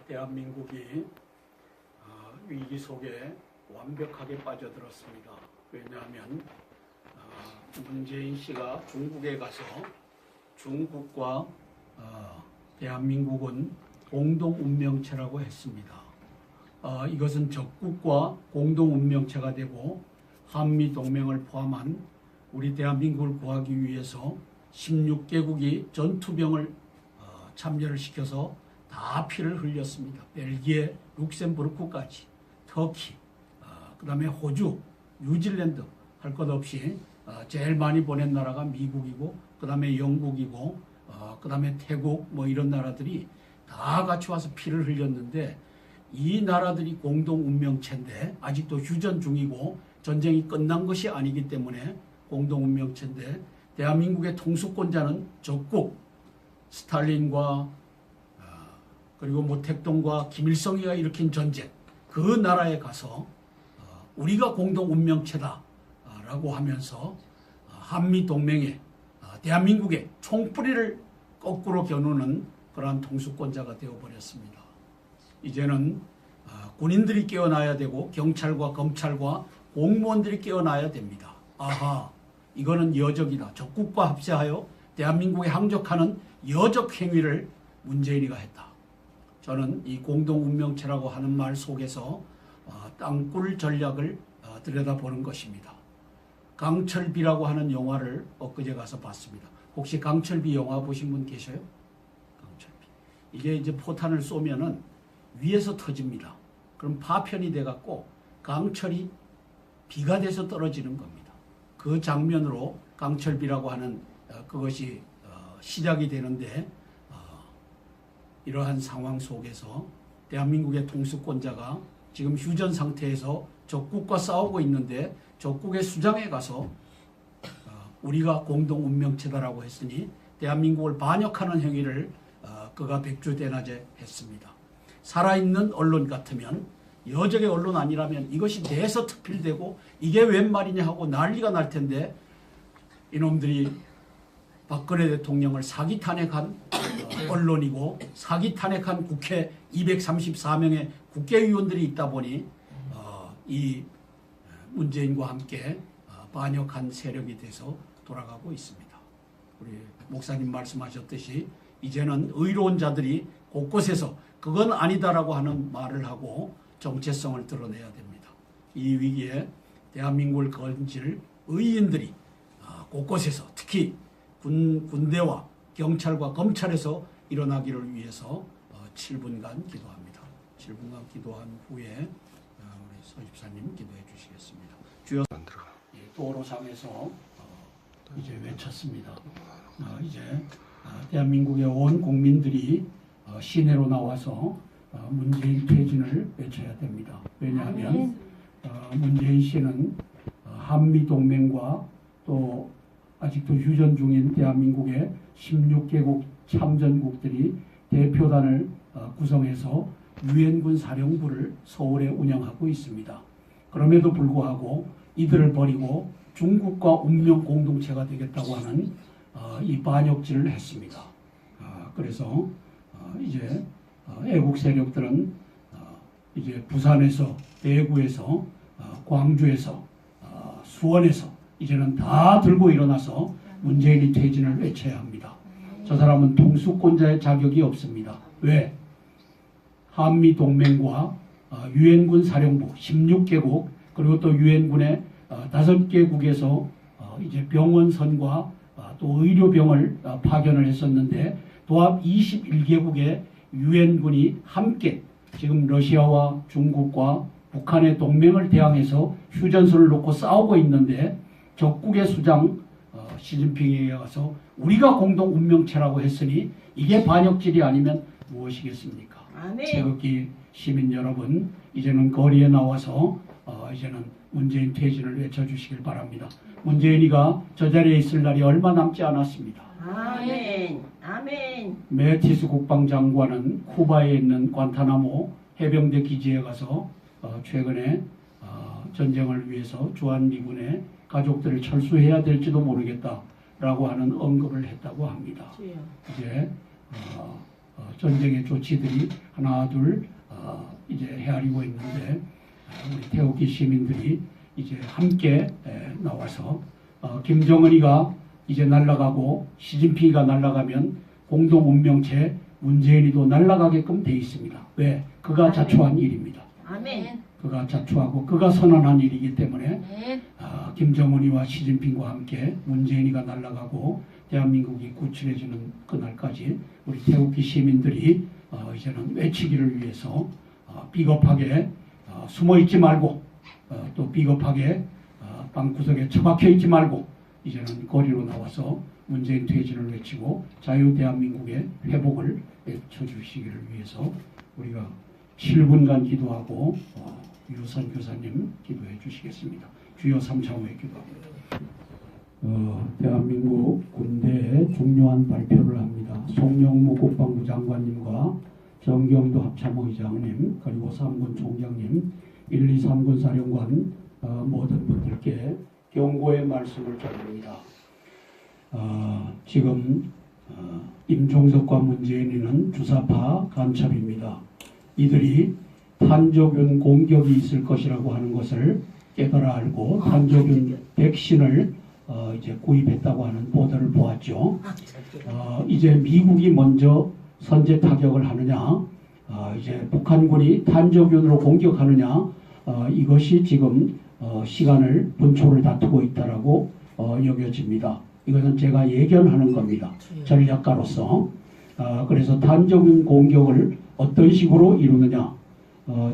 대한민국이 위기 속에 완벽하게 빠져들었습니다. 왜냐하면 문재인 씨가 중국에 가서 중국과 대한민국은 공동 운명체라고 했습니다. 이것은 적국과 공동 운명체가 되고 한미 동맹을 포함한 우리 대한민국을 구하기 위해서 16개국이 전투병을 참여를 시켜서 다 피를 흘렸습니다. 벨기에, 룩셈부르크까지, 터키, 그 다음에 호주, 뉴질랜드 할 것 없이 제일 많이 보낸 나라가 미국이고, 그 다음에 영국이고, 그 다음에 태국 뭐 이런 나라들이 다 같이 와서 피를 흘렸는데, 이 나라들이 공동 운명체인데 아직도 휴전 중이고 전쟁이 끝난 것이 아니기 때문에 공동 운명체인데, 대한민국의 통수권자는 적국 스탈린과 그리고 모택동과 김일성이가 일으킨 전쟁, 그 나라에 가서 우리가 공동 운명체다라고 하면서 한미 동맹에 대한민국의 총뿌리를 거꾸로 겨누는 그러한 통수권자가 되어버렸습니다. 이제는 군인들이 깨어나야 되고 경찰과 검찰과 공무원들이 깨어나야 됩니다. 아하, 이거는 여적이다. 적국과 합세하여 대한민국에 항적하는 여적 행위를 문재인이가 했다. 저는 이 공동운명체라고 하는 말 속에서 땅굴 전략을 들여다보는 것입니다. 강철비라고 하는 영화를 엊그제 가서 봤습니다. 혹시 강철비 영화 보신 분 계셔요? 강철비. 이게 이제 포탄을 쏘면은 위에서 터집니다. 그럼 파편이 돼갖고 강철이 비가 돼서 떨어지는 겁니다. 그 장면으로 강철비라고 하는 그것이 시작이 되는데, 이러한 상황 속에서 대한민국의 통수권자가 지금 휴전 상태에서 적국과 싸우고 있는데, 적국의 수장에 가서 우리가 공동 운명체다라고 했으니 대한민국을 반역하는 행위를 그가 백주대낮에 했습니다. 살아있는 언론 같으면, 여적의 언론 아니라면 이것이 내서 특필되고 이게 웬 말이냐 하고 난리가 날 텐데, 이놈들이 박근혜 대통령을 사기 탄핵한 언론이고 사기 탄핵한 국회 234명의 국회의원들이 있다 보니 이 문재인과 함께 반역한 세력이 돼서 돌아가고 있습니다. 우리 목사님 말씀하셨듯이 이제는 의로운 자들이 곳곳에서 그건 아니다라고 하는 말을 하고 정체성을 드러내야 됩니다. 이 위기에 대한민국을 건질 의인들이 곳곳에서, 특히 군대와 경찰과 검찰에서 일어나기를 위해서 7분간 기도합니다. 7분간 기도한 후에 우리 서집사님 기도해 주시겠습니다. 주여, 도로상에서 이제 외쳤습니다. 이제 대한민국의 온 국민들이 시내로 나와서 문재인 퇴진을 외쳐야 됩니다. 왜냐하면 문재인 씨는 한미 동맹과 또 아직도 휴전 중인 대한민국의 16개국 참전국들이 대표단을 구성해서 유엔군 사령부를 서울에 운영하고 있습니다. 그럼에도 불구하고 이들을 버리고 중국과 운명 공동체가 되겠다고 하는 이 반역질을 했습니다. 그래서 이제 애국 세력들은 이제 부산에서, 대구에서, 광주에서, 수원에서 이제는 다 들고 일어나서 문재인이 퇴진을 외쳐야 합니다. 저 사람은 통수권자의 자격이 없습니다. 왜? 한미 동맹과 유엔군 사령부 16개국 그리고 또 유엔군의 5개국에서 이제 병원선과 또 의료병을 파견을 했었는데, 도합 21개국의 유엔군이 함께 지금 러시아와 중국과 북한의 동맹을 대항해서 휴전선을 놓고 싸우고 있는데, 적국의 수장 시진핑에게 가서 우리가 공동 운명체라고 했으니 이게 반역질이 아니면 무엇이겠습니까? 태극기 시민 여러분, 이제는 거리에 나와서 이제는 문재인 퇴진을 외쳐주시길 바랍니다. 문재인이가 저 자리에 있을 날이 얼마 남지 않았습니다. 아멘. 아멘. 매티스 국방장관은 쿠바에 있는 관타나모 해병대 기지에 가서 최근에 전쟁을 위해서 주한미군의 가족들을 철수해야 될지도 모르겠다라고 하는 언급을 했다고 합니다. 주여. 이제 전쟁의 조치들이 하나 둘 이제 헤아리고 있는데 우리 태극기 시민들이 이제 함께 나와서 김정은이가 이제 날아가고 시진핑이가 날아가면 공동 운명체 문재인이도 날아가게끔 돼 있습니다. 왜? 그가 자초한 일입니다. 아멘. 그가 자초하고 그가 선언한 일이기 때문에 아멘. 김정은이와 시진핑과 함께 문재인이가 날아가고 대한민국이 구출해지는 그날까지 우리 태극기 시민들이 이제는 외치기를 위해서 비겁하게 숨어있지 말고 또 비겁하게 방구석에 처박혀 있지 말고 이제는 거리로 나와서 문재인 퇴진을 외치고 자유 대한민국의 회복을 외쳐주시기를 위해서 우리가 7분간 기도하고 유선 교사님 기도해 주시겠습니다. 주여 삼창호에 기도합니다. 대한민국 군대에 중요한 발표를 합니다. 송영무 국방부 장관님과 정경도 합참의장님 그리고 3군 총장님 1, 2, 3군 사령관 모든 분들께 경고의 말씀을 전합니다. 지금 임종석과 문재인이는 주사파 간첩입니다. 이들이 탄저균 공격이 있을 것이라고 하는 것을 깨달아 알고 탄저균 백신을 이제 구입했다고 하는 보도를 보았죠. 이제 미국이 먼저 선제 타격을 하느냐, 이제 북한군이 탄저균으로 공격하느냐, 이것이 지금 시간을 분초를 다투고 있다라고 여겨집니다. 이것은 제가 예견하는 겁니다. 전략가로서. 그래서 탄저균 공격을 어떤 식으로 이루느냐,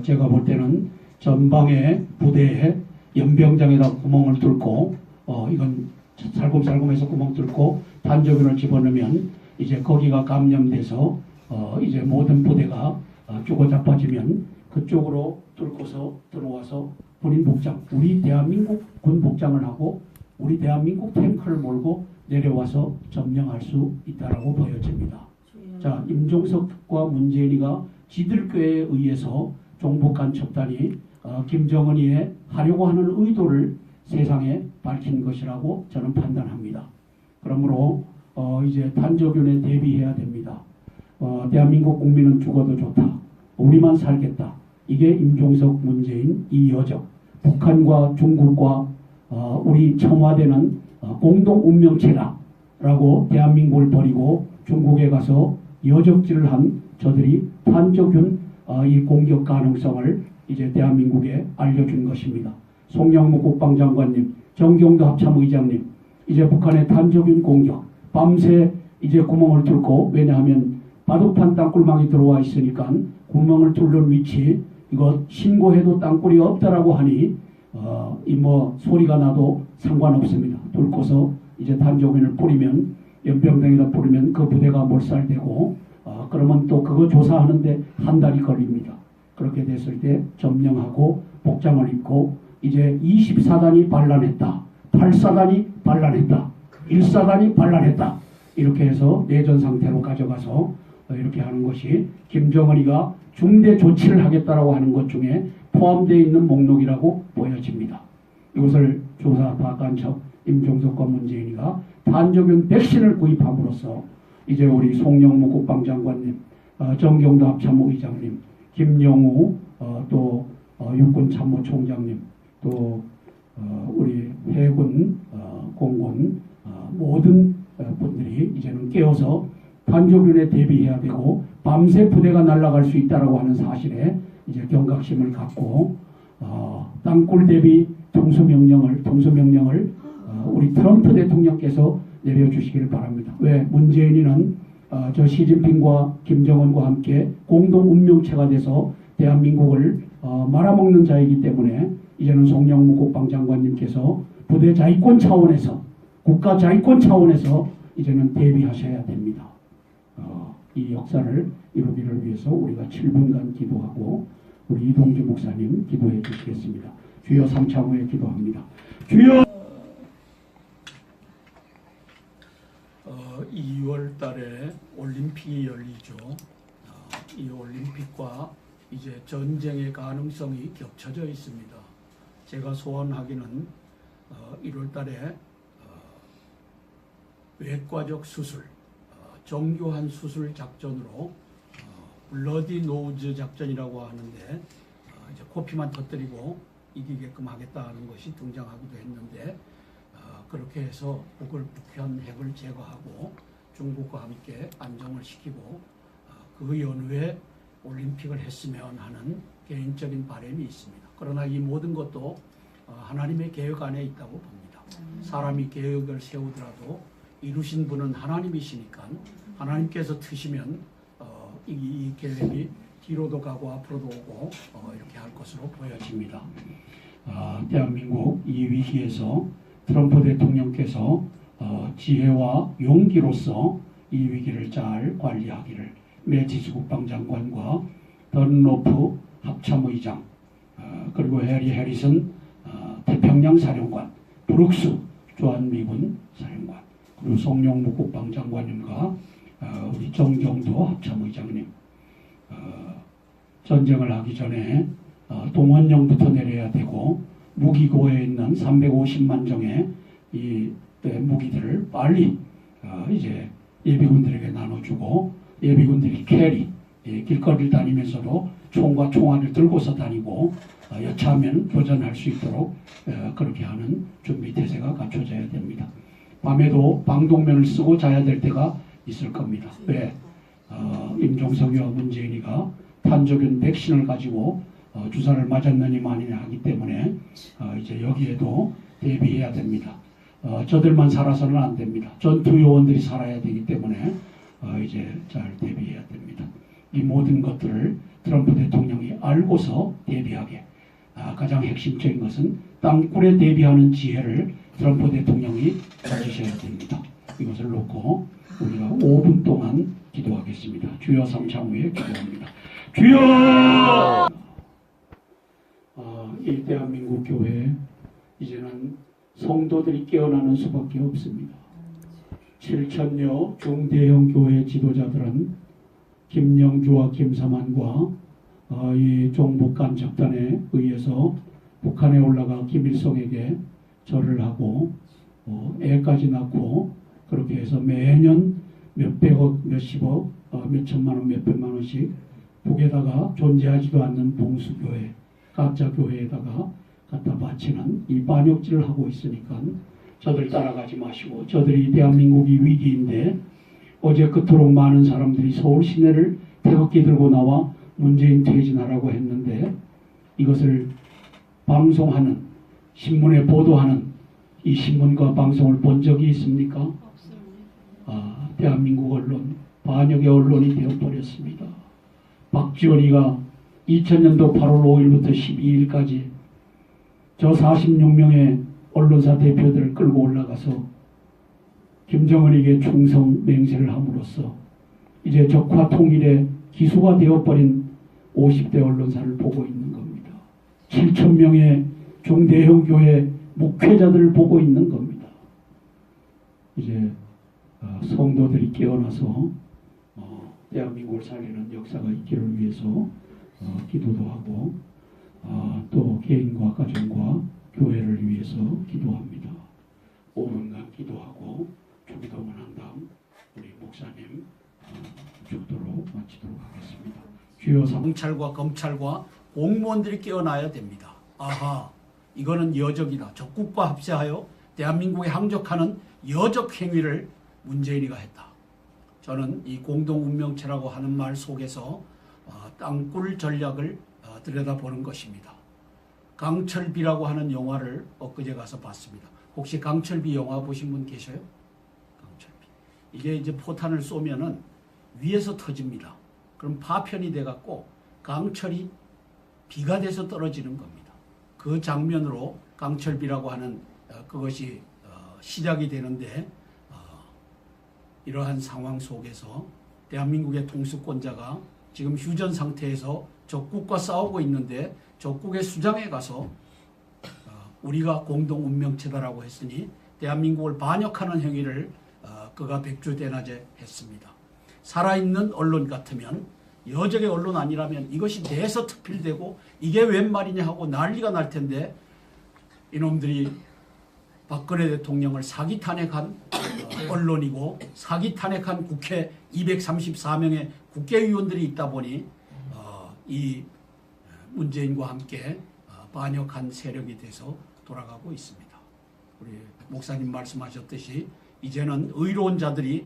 제가 볼 때는 전방의 부대에 연병장에다 구멍을 뚫고 이건 살금살금해서 구멍 뚫고 탄저균을 집어넣으면 이제 거기가 감염돼서 이제 모든 부대가 쪼고 자빠지면 그쪽으로 뚫고서 들어와서 군인 복장, 우리 대한민국 군 복장을 하고 우리 대한민국 탱크를 몰고 내려와서 점령할 수 있다라고 보여집니다. 자, 임종석과 문재인이가 지들교에 의해서 종북간첩단이 김정은이의 하려고 하는 의도를 세상에 밝힌 것이라고 저는 판단합니다. 그러므로 이제 탄저균에 대비해야 됩니다. 대한민국 국민은 죽어도 좋다. 우리만 살겠다. 이게 임종석, 문재인 이 여정. 북한과 중국과 우리 청와대는 공동 운명체다라고 대한민국을 버리고 중국에 가서 여적질을 한 저들이 탄저균 이 공격 가능성을 이제 대한민국에 알려준 것입니다. 송영무 국방장관님, 정경도 합참의장님, 이제 북한의 탄저균 공격, 밤새 이제 구멍을 뚫고, 왜냐하면 바둑판 땅굴망이 들어와 있으니까 구멍을 뚫는 위치, 이거 신고해도 땅굴이 없다라고 하니 이 뭐 소리가 나도 상관없습니다. 뚫고서 이제 탄저균을 뿌리면, 연병장에다 뿌리면 그 부대가 몰살되고 그러면 또 그거 조사하는데 한 달이 걸립니다. 그렇게 됐을 때 점령하고 복장을 입고 이제 24단이 반란했다. 8사단이 반란했다. 1사단이 반란했다. 이렇게 해서 내전 상태로 가져가서 이렇게 하는 것이 김정은이가 중대 조치를 하겠다라고 하는 것 중에 포함되어 있는 목록이라고 보여집니다. 이것을 조사파 간첩 임종석과 문재인이가 탄저균 백신을 구입함으로써 이제 우리 송영무 국방장관님, 정경도 합참의장님, 김영우 또 육군 참모총장님, 또 우리 해군 공군 모든 분들이 이제는 깨어서 탄저균에 대비해야 되고 밤새 부대가 날아갈 수 있다라고 하는 사실에 이제 경각심을 갖고 땅굴 대비 통수명령을 우리 트럼프 대통령께서 내려주시기를 바랍니다. 왜? 문재인이는 저 시진핑과 김정은과 함께 공동 운명체가 돼서 대한민국을 말아먹는 자이기 때문에 이제는 송영무 국방장관님께서 부대 자위권 차원에서 국가 자위권 차원에서 이제는 대비하셔야 됩니다. 이 역사를 이루기를 위해서 우리가 7분간 기도하고 우리 이동주 목사님 기도해 주시겠습니다. 주여 삼창후에 기도합니다. 주여 2월 달에 올림픽이 열리죠. 이 올림픽과 이제 전쟁의 가능성이 겹쳐져 있습니다. 제가 소원하기는 1월 달에 외과적 수술, 정교한 수술 작전으로 블러디 노우즈 작전이라고 하는데 이제 코피만 터뜨리고 이기게끔 하겠다는 것이 등장하기도 했는데 그렇게 해서 북한 핵을 제거하고 중국과 함께 안정을 시키고 그 연후에 올림픽을 했으면 하는 개인적인 바람이 있습니다. 그러나 이 모든 것도 하나님의 계획 안에 있다고 봅니다. 사람이 계획을 세우더라도 이루신 분은 하나님이시니까 하나님께서 트시면 이 계획이 뒤로도 가고 앞으로도 오고 이렇게 할 것으로 보여집니다. 대한민국 이 위기에서 트럼프 대통령께서 지혜와 용기로서 이 위기를 잘 관리하기를 매티스 국방장관과 던로프 합참의장 그리고 해리 해리슨 태평양 사령관, 브룩스 주한미군 사령관, 그리고 송영무 국방장관님과 우리 정경도 합참의장님 전쟁을 하기 전에 동원령부터 내려야 되고 무기고에 있는 350만 정의 이 무기들을 빨리 이제 예비군들에게 나눠주고 예비군들이 캐리 길거리를 다니면서도 총과 총알을 들고서 다니고 여차하면 교전할 수 있도록 그렇게 하는 준비 태세가 갖춰져야 됩니다. 밤에도 방독면을 쓰고 자야 될 때가 있을 겁니다. 왜? 임종석이와 문재인이가 탄저균 백신을 가지고 주사를 맞았느니 마느냐 하기 때문에 이제 여기에도 대비해야 됩니다. 저들만 살아서는 안 됩니다. 전투 요원들이 살아야 되기 때문에 이제 잘 대비해야 됩니다. 이 모든 것들을 트럼프 대통령이 알고서 대비하게 가장 핵심적인 것은 땅굴에 대비하는 지혜를 트럼프 대통령이 가지셔야 됩니다. 이것을 놓고 우리가 5분 동안 기도하겠습니다. 주여 삼창후에 기도합니다. 주여! 이 대한민국 교회 이제는 성도들이 깨어나는 수밖에 없습니다. 7천여 중대형 교회 지도자들은 김영주와 김삼환과 이 종북간 적단에 의해서 북한에 올라가 김일성에게 절을 하고 애까지 낳고 그렇게 해서 매년 몇백억, 몇십억, 몇천만원, 몇백만원씩 북에다가 존재하지도 않는 봉수교회, 가짜교회에다가 갖다 바치는 이 반역질을 하고 있으니까 저들 따라가지 마시고 저들이 대한민국이 위기인데 어제 그토록 많은 사람들이 서울 시내를 태극기 들고 나와 문재인 퇴진하라고 했는데 이것을 방송하는 신문에 보도하는 이 신문과 방송을 본 적이 있습니까? 없습니다. 대한민국 언론 반역의 언론이 되어버렸습니다. 박지원이가 2000년도 8월 5일부터 12일까지 저 46명의 언론사 대표들을 끌고 올라가서 김정은에게 충성 맹세를 함으로써 이제 적화 통일의 기수가 되어버린 50대 언론사를 보고 있는 겁니다. 7,000명의 중대형 교회 목회자들을 보고 있는 겁니다. 이제 성도들이 깨어나서 대한민국을 살리는 역사가 있기를 위해서 기도도 하고 또 개인과 가정과 교회를 위해서 기도합니다. 5분간 기도하고 주기도문 한 다음 우리 목사님 죽도록 마치도록 하겠습니다. 주여 경찰과 검찰과 공무원들이 깨어나야 됩니다. 아하, 이거는 여적이다. 적국과 합세하여 대한민국에 항적하는 여적 행위를 문재인이가 했다. 저는 이 공동운명체라고 하는 말 속에서 땅굴 전략을 들여다보는 것입니다. 강철비라고 하는 영화를 엊그제 가서 봤습니다. 혹시 강철비 영화 보신 분 계셔요? 강철비. 이게 이제 포탄을 쏘면은 위에서 터집니다. 그럼 파편이 돼갖고 강철이 비가 돼서 떨어지는 겁니다. 그 장면으로 강철비라고 하는 그것이 시작이 되는데 이러한 상황 속에서 대한민국의 통수권자가 지금 휴전 상태에서 적국과 싸우고 있는데 적국의 수장에 가서 우리가 공동 운명체다라고 했으니 대한민국을 반역하는 행위를 그가 백주대낮에 했습니다. 살아있는 언론 같으면 여적의 언론 아니라면 이것이 내서 특필되고 이게 웬 말이냐 하고 난리가 날 텐데 이놈들이 박근혜 대통령을 사기 탄핵한 언론이고 사기 탄핵한 국회 234명의 국회의원들이 있다 보니 이 문재인과 함께 반역한 세력이 돼서 돌아가고 있습니다. 우리 목사님 말씀하셨듯이 이제는 의로운 자들이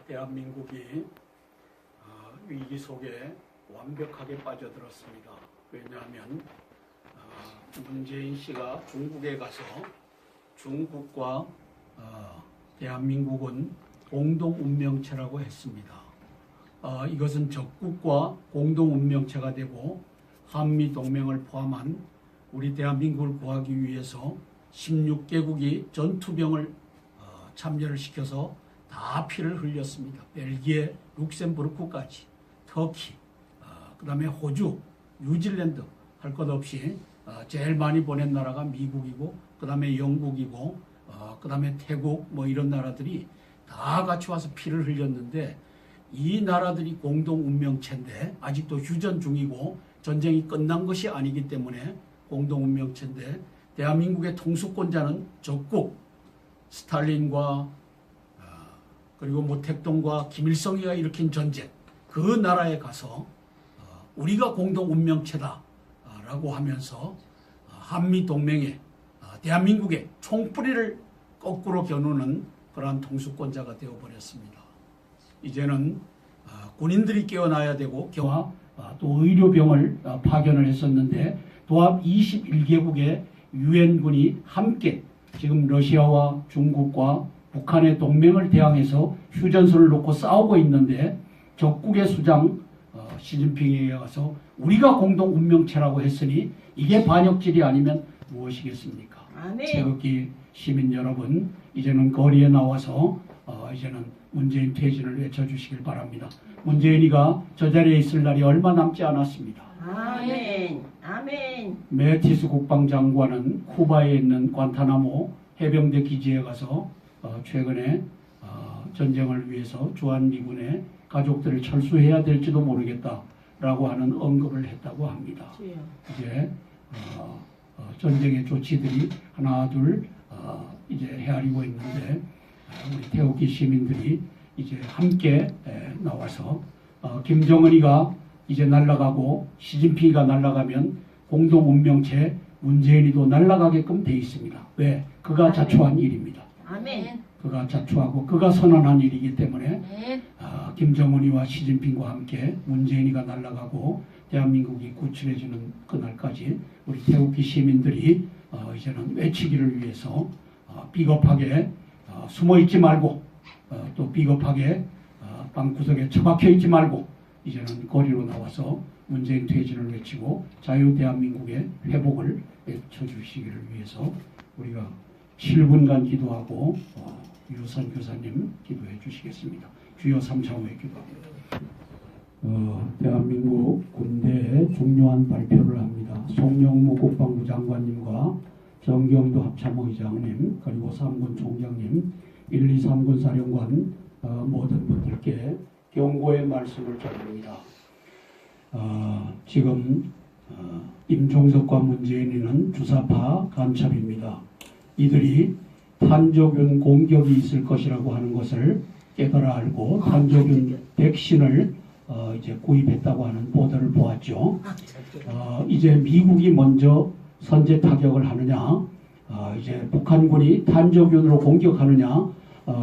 대한민국이 위기 속에 완벽하게 빠져들었습니다. 왜냐하면 문재인 씨가 중국에 가서 중국과 대한민국은 공동 운명체라고 했습니다. 이것은 적국과 공동 운명체가 되고 한미 동맹을 포함한 우리 대한민국을 구하기 위해서 16개국이 전투병을 참여를 시켜서 다 피를 흘렸습니다. 벨기에, 룩셈부르크까지, 터키, 그 다음에 호주, 뉴질랜드 할 것 없이 제일 많이 보낸 나라가 미국이고 그 다음에 영국이고 그 다음에 태국 뭐 이런 나라들이 다 같이 와서 피를 흘렸는데 이 나라들이 공동 운명체인데 아직도 휴전 중이고 전쟁이 끝난 것이 아니기 때문에 공동 운명체인데 대한민국의 통수권자는 적국 스탈린과 그리고 모택동과 김일성이가 일으킨 전쟁 그 나라에 가서 우리가 공동 운명체다라고 하면서 한미 동맹에 대한민국의 총뿌리를 거꾸로 겨누는 그러한 통수권자가 되어버렸습니다. 이제는 군인들이 깨어나야 되고 또 의료병을 파견을 했었는데 도합 21개국의 유엔군이 함께 지금 러시아와 중국과 북한의 동맹을 대항해서 휴전선을 놓고 싸우고 있는데 적국의 수장 시진핑에게 가서 우리가 공동 운명체라고 했으니 이게 반역질이 아니면 무엇이겠습니까? 아멘. 태극기 시민 여러분 이제는 거리에 나와서 이제는 문재인 퇴진을 외쳐주시길 바랍니다. 문재인이가 저 자리에 있을 날이 얼마 남지 않았습니다. 아멘. 아멘. 매티스 국방장관은 쿠바에 있는 관타나모 해병대 기지에 가서 최근에 전쟁을 위해서 주한미군의 가족들을 철수해야 될지도 모르겠다라고 하는 언급을 했다고 합니다. 이제 전쟁의 조치들이 하나 둘 이제 헤아리고 있는데 우리 태극기 시민들이 이제 함께 나와서 김정은이가 이제 날아가고 시진핑이가 날아가면 공동 운명체 문재인이도 날아가게끔 돼 있습니다. 왜? 그가 자초한 일입니다. 아멘. 그가 자초하고 그가 선언한 일이기 때문에 김정은이와 시진핑과 함께 문재인이가 날아가고 대한민국이 구출해지는 그날까지 우리 태극기 시민들이 이제는 외치기를 위해서 비겁하게 숨어있지 말고 또 비겁하게 방구석에 처박혀 있지 말고 이제는 거리로 나와서 문재인 퇴진을 외치고 자유 대한민국의 회복을 외쳐주시기를 위해서 우리가 7분간 기도하고 유선 교사님 기도해 주시겠습니다. 주여 3차원의 기도합니다. 대한민국 군대에 중요한 발표를 합니다. 송영무 국방부 장관님과 정경도 합참의 의장님 그리고 3군 총장님 1, 2, 3군 사령관 모든 분들께 경고의 말씀을 전합니다. 지금 임종석과 문재인이는 주사파 간첩입니다. 이들이 탄저균 공격이 있을 것이라고 하는 것을 깨달아 알고 탄저균 백신을 이제 구입했다고 하는 보도를 보았죠. 이제 미국이 먼저 선제 타격을 하느냐, 이제 북한군이 탄저균으로 공격하느냐,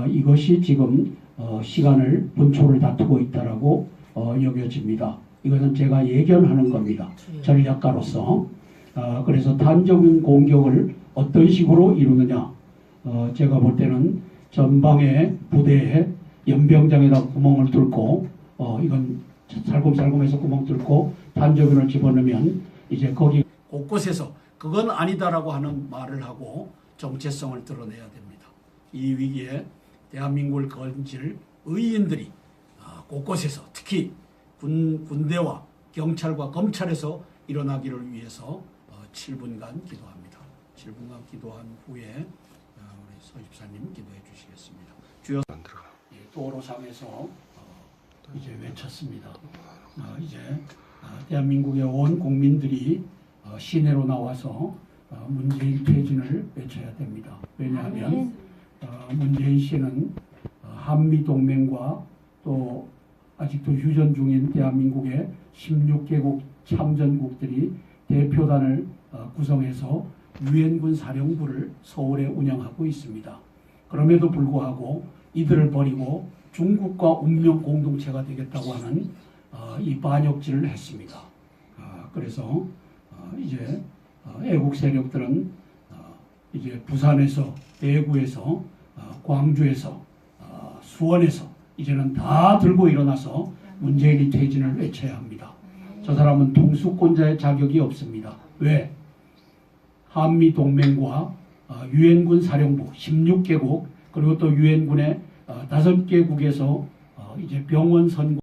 이것이 지금 시간을 분초를 다투고 있다라고 여겨집니다. 이것은 제가 예견하는 겁니다. 전략가로서. 그래서 탄저균 공격을 어떤 식으로 이루느냐, 제가 볼 때는 전방의 부대에 연병장에다 구멍을 뚫고 이건 살금살금해서 구멍 뚫고 탄저균을 집어넣으면 이제 거기 곳곳에서 그건 아니다라고 하는 말을 하고 정체성을 드러내야 됩니다. 이 위기에 대한민국을 건질 의인들이 곳곳에서 특히 군대와 경찰과 검찰에서 일어나기를 위해서 7분간 기도합니다. 7분간 기도한 후에 우리 서집사님 기도해 주시겠습니다. 주여 도로상에서 이제 외쳤습니다. 이제 대한민국의 온 국민들이 시내로 나와서 문재인 퇴진을 외쳐야 됩니다. 왜냐하면 문재인 씨는 한미 동맹과 또 아직도 휴전 중인 대한민국의 16개국 참전국들이 대표단을 구성해서 유엔군 사령부를 서울에 운영하고 있습니다. 그럼에도 불구하고 이들을 버리고 중국과 운명 공동체가 되겠다고 하는 이 반역질을 했습니다. 그래서 이제 애국 세력들은 이제 부산에서, 대구에서, 광주에서, 수원에서 이제는 다 들고 일어나서 문재인이 퇴진을 외쳐야 합니다. 저 사람은 통수권자의 자격이 없습니다. 왜? 한미 동맹과 유엔군 사령부 16개국 그리고 또 유엔군의 5개국에서 이제 병원 선거